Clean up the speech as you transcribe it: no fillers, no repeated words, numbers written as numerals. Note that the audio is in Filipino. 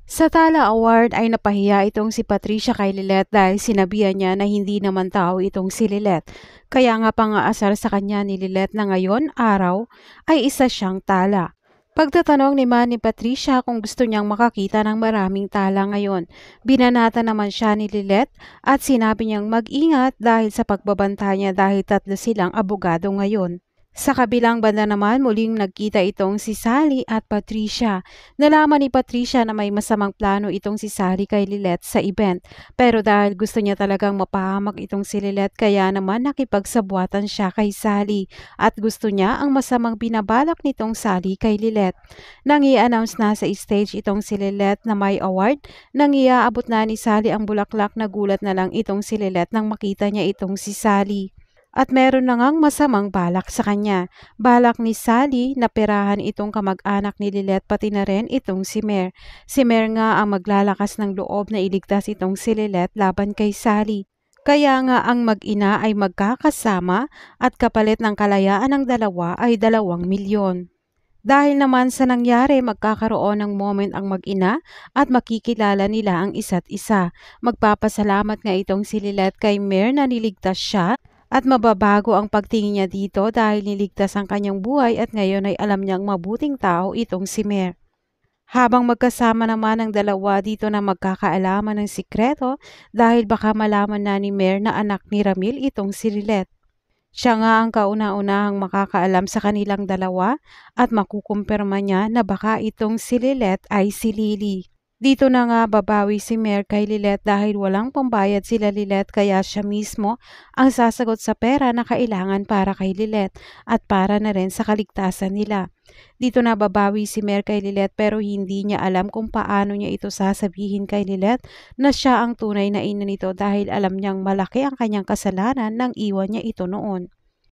Sa Tala Award ay napahiya itong si Patricia kay Lilet dahil sinabihan niya na hindi naman tao itong si Lilet. Kaya nga pang-aasar sa kanya ni Lilet na ngayon araw ay isa siyang tala. Pagtatanong ni Manny Patricia kung gusto niyang makakita ng maraming tala ngayon, binanata naman siya ni Lilet at sinabi niyang mag-ingat dahil sa pagbabanta niya dahil tatlo silang abogado ngayon. Sa kabilang banda naman muling nagkita itong si Sally at Patricia. Nalaman ni Patricia na may masamang plano itong si Sally kay Lilet sa event. Pero dahil gusto niya talagang mapahamak itong si Lilet kaya naman nakipagsabuatan siya kay Sally. At gusto niya ang masamang binabalak nitong Sally kay Lilet. Nang i-announce na sa stage itong si Lilet na may award, nang iaabot na ni Sally ang bulaklak, nagulat na lang itong si Lilet nang makita niya itong si Sally. At meron na ngang masamang balak sa kanya. Balak ni Sally na perahan itong kamag-anak ni Lilet pati na rin itong si Mer. Si Mer nga ang maglalakas ng loob na iligtas itong si Lilet laban kay Sally. Kaya nga ang mag-ina ay magkakasama at kapalit ng kalayaan ng dalawa ay 2 milyon. Dahil naman sa nangyari, magkakaroon ng moment ang mag-ina at makikilala nila ang isa't isa. Magpapasalamat nga itong si Lilet kay Mer na niligtas siya at mababago ang pagtingin niya dito dahil niligtas ang kanyang buhay at ngayon ay alam niyang mabuting tao itong si Mer. Habang magkasama naman ang dalawa dito na magkakaalaman ng sikreto dahil baka malaman na ni Mer na anak ni Ramil itong si Lilet. Siya nga ang kauna-unahang makakaalam sa kanilang dalawa at makukumpirma niya na baka itong si Lilet ay si Lily. Dito na nga babawi si Mer kay Lilet dahil walang pambayad sila Lilet kaya siya mismo ang sasagot sa pera na kailangan para kay Lilet at para na rin sa kaligtasan nila. Dito na babawi si Mer kay Lilet pero hindi niya alam kung paano niya ito sasabihin kay Lilet na siya ang tunay na ina nito dahil alam niyang malaki ang kanyang kasalanan nang iwan niya ito noon.